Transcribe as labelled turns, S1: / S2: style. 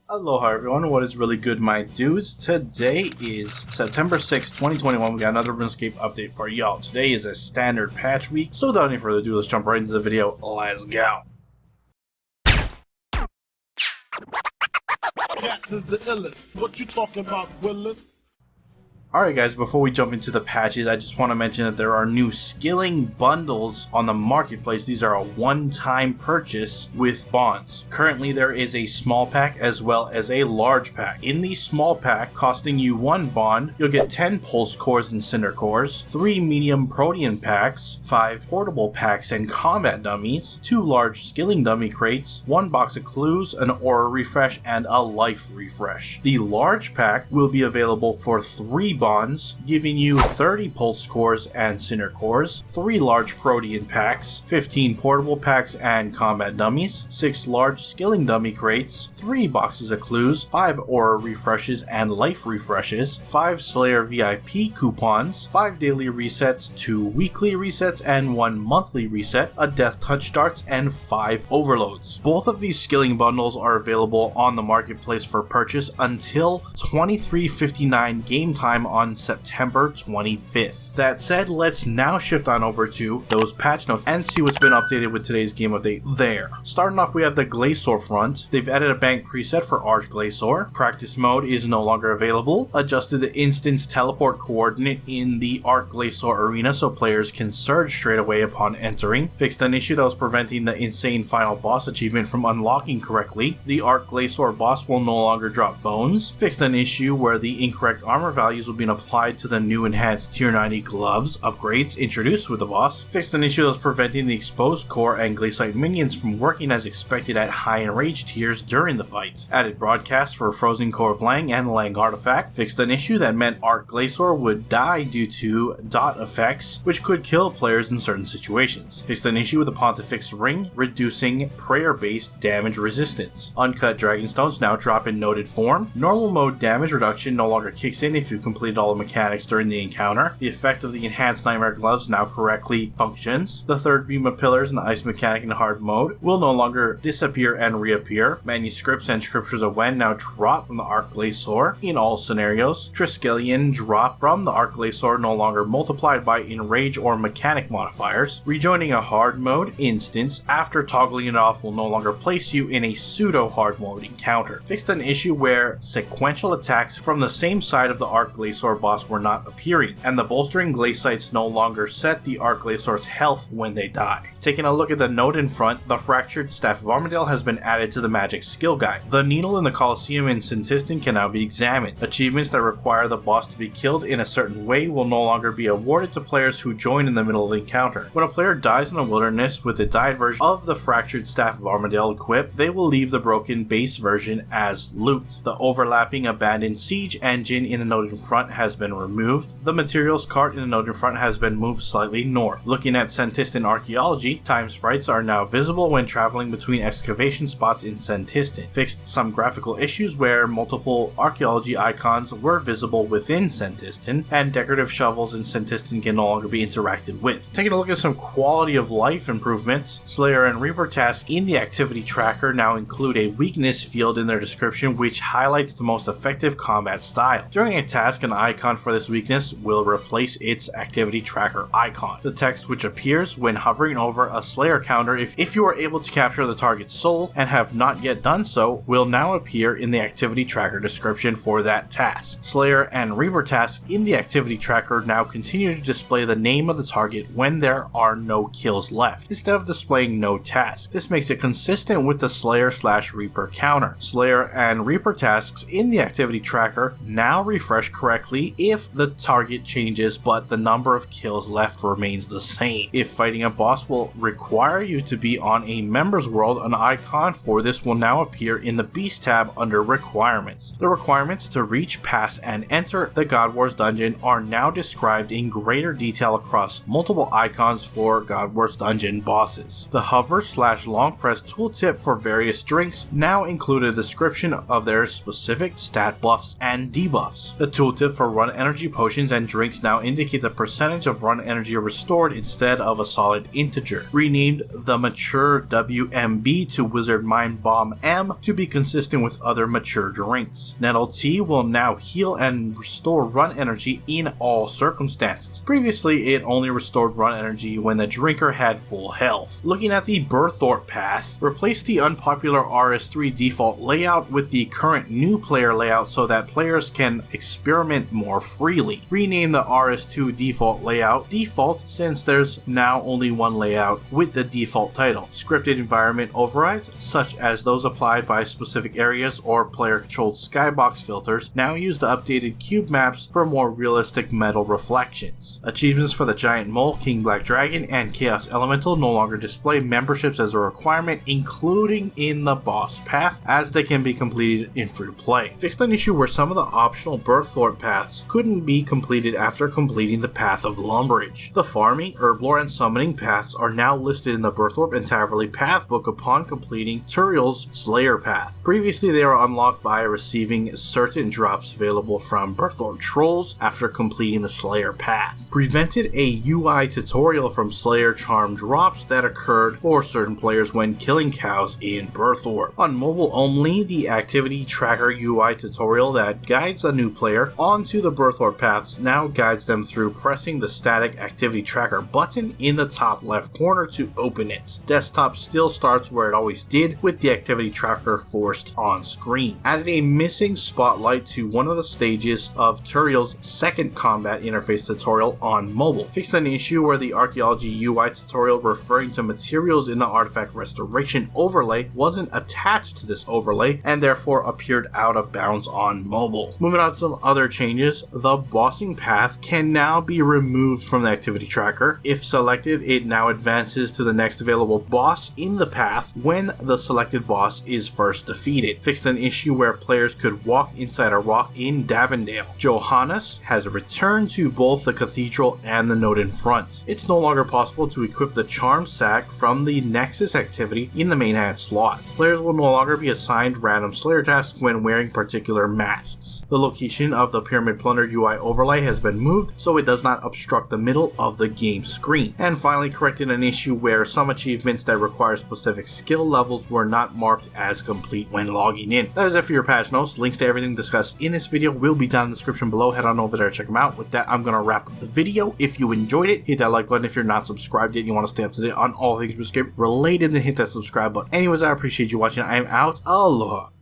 S1: Aloha everyone, what is really good my dudes? Today is September 6th, 2021, we got another RuneScape update for y'all. Today is a standard patch week, so without any further ado, let's jump right into the video, let's go!
S2: Cats is the illest. What you talking about, Willis?
S1: Alright guys, before we jump into the patches, I just want to mention that there are new skilling bundles on the marketplace. These are a one-time purchase with bonds. Currently there is a small pack as well as a large pack. In the small pack, costing you 1 bond, you'll get 10 pulse cores and cinder cores, 3 medium protean packs, 5 portable packs and combat dummies, 2 large skilling dummy crates, 1 box of clues, an aura refresh, and a life refresh. The large pack will be available for 3 bonds, giving you 30 pulse cores and cinder cores, 3 large protean packs, 15 portable packs and combat dummies, 6 large skilling dummy crates, 3 boxes of clues, 5 aura refreshes and life refreshes, 5 Slayer VIP coupons, 5 daily resets, 2 weekly resets and 1 monthly reset, a death touch darts, and 5 overloads. Both of these skilling bundles are available on the marketplace for purchase until 23:59 game time on September 25th. That said, let's now shift on over to those patch notes and see what's been updated with today's game update there. Starting off, we have the Glacial front. They've added a bank preset for Arch Glacial. Practice mode is no longer available. Adjusted the instance teleport coordinate in the Arch Glacial arena so players can surge straight away upon entering. Fixed an issue that was preventing the insane final boss achievement from unlocking correctly. The Arch Glacial boss will no longer drop bones. Fixed an issue where the incorrect armor values will be applied to the new enhanced tier 90 gloves upgrades introduced with the boss. Fixed an issue that was preventing the exposed core and glacial minions from working as expected at high enraged tiers during the fight. Added broadcast for frozen core of Lang and Lang artifact. Fixed an issue that meant Arch Glacial would die due to dot effects, which could kill players in certain situations. Fixed an issue with the Pontifex ring, reducing prayer-based damage resistance. Uncut Dragonstones now drop in noted form. Normal mode damage reduction no longer kicks in if you completed all the mechanics during the encounter. The effect of the enhanced nightmare gloves now correctly functions. The third beam of pillars and the ice mechanic in hard mode will no longer disappear and reappear. Manuscripts and scriptures of Wen now drop from the Arch Glacial in all scenarios. Triskelion drop from the Arch Glacial no longer multiplied by enrage or mechanic modifiers. Rejoining a hard mode instance after toggling it off will no longer place you in a pseudo hard mode encounter. Fixed an issue where sequential attacks from the same side of the Arch Glacial boss were not appearing, and the bolstering glacites no longer set the Arch Glacial's health when they die. Taking a look at the note in front, the Fractured Staff of Armadale has been added to the magic skill guide. The needle in the Colosseum in Santistan can now be examined. Achievements that require the boss to be killed in a certain way will no longer be awarded to players who join in the middle of the encounter. When a player dies in the wilderness with the died version of the Fractured Staff of Armadale equipped, they will leave the broken base version as loot. The overlapping abandoned siege engine in the note in front has been removed. The materials cart in the note in front has been moved slightly north. Looking at Santistan archaeology, time sprites are now visible when traveling between excavation spots in Santistan. Fixed some graphical issues where multiple archaeology icons were visible within Santistan, and decorative shovels in Santistan can no longer be interacted with. Taking a look at some quality of life improvements, Slayer and Reaper tasks in the activity tracker now include a weakness field in their description which highlights the most effective combat style. During a task, an icon for this weakness will replace its activity tracker icon. The text which appears when hovering over a Slayer counter if you are able to capture the target's soul and have not yet done so will now appear in the activity tracker description for that task. Slayer and Reaper tasks in the activity tracker now continue to display the name of the target when there are no kills left, instead of displaying no task. This makes it consistent with the Slayer/Reaper counter. Slayer and Reaper tasks in the activity tracker now refresh correctly if the target changes but the number of kills left remains the same. If fighting a boss will require you to be on a members world, an icon for this will now appear in the Beast tab under requirements. The requirements to reach, pass, and enter the God Wars dungeon are now described in greater detail across multiple icons for God Wars dungeon bosses. The hover/long press tooltip for various drinks now include a description of their specific stat buffs and debuffs. The tooltip for run energy potions and drinks now indicate the percentage of run energy restored instead of a solid integer. Renamed the Mature WMB to Wizard Mind Bomb M to be consistent with other mature drinks. Nettle Tea will now heal and restore run energy in all circumstances. Previously, it only restored run energy when the drinker had full health. Looking at the Berthorpe path, replace the unpopular RS3 default layout with the current new player layout so that players can experiment more freely. Rename the RS2 default layout default since there's now only one layout with the default title. Scripted environment overrides, such as those applied by specific areas or player-controlled skybox filters, now use the updated cube maps for more realistic metal reflections. Achievements for the Giant Mole, King Black Dragon, and Chaos Elemental no longer display memberships as a requirement, including in the boss path, as they can be completed in free-to-play. Fixed an issue where some of the optional Berthorpe paths couldn't be completed after completing the Path of Lumberage. The farming, herblore, and summoning paths are now listed in the Berthorpe and Taverley path book upon completing Turiel's Slayer path. Previously, they were unlocked by receiving certain drops available from Berthorpe trolls after completing the Slayer path. Prevented a UI tutorial from Slayer charm drops that occurred for certain players when killing cows in Berthorpe. On mobile only, the activity tracker UI tutorial that guides a new player onto the Berthorpe paths now guides them through pressing the static activity tracker button in the top left corner to open it. Desktop still starts where it always did, with the activity tracker forced on screen. Added a missing spotlight to one of the stages of Turiel's second combat interface tutorial on mobile. Fixed an issue where the archaeology UI tutorial referring to materials in the artifact restoration overlay wasn't attached to this overlay and therefore appeared out of bounds on mobile. Moving on to some other changes, the bossing path can now be removed from the activity tracker. If selected, it now advances to the next available boss in the path when the selected boss is first defeated. Fixed an issue where players could walk inside a rock in Davendale. Johannes has returned to both the cathedral and the node in front. It's no longer possible to equip the charm sack from the Nexus activity in the main hand slot. Players will no longer be assigned random Slayer tasks when wearing particular masks. The location of the Pyramid Plunder UI overlay has been moved so it does not obstruct the middle of the game screen. And finally, corrected an issue where some achievements that require specific skill levels were not marked as complete when logging in. That is it for your patch notes. Links to everything discussed in this video will be down in the description below. Head on over there, check them out. With that, I'm going to wrap up the video. If you enjoyed it, hit that like button. If you're not subscribed yet and you want to stay up to date on all things RuneScape related, then hit that subscribe button. Anyways, I appreciate you watching. I am out. Aloha.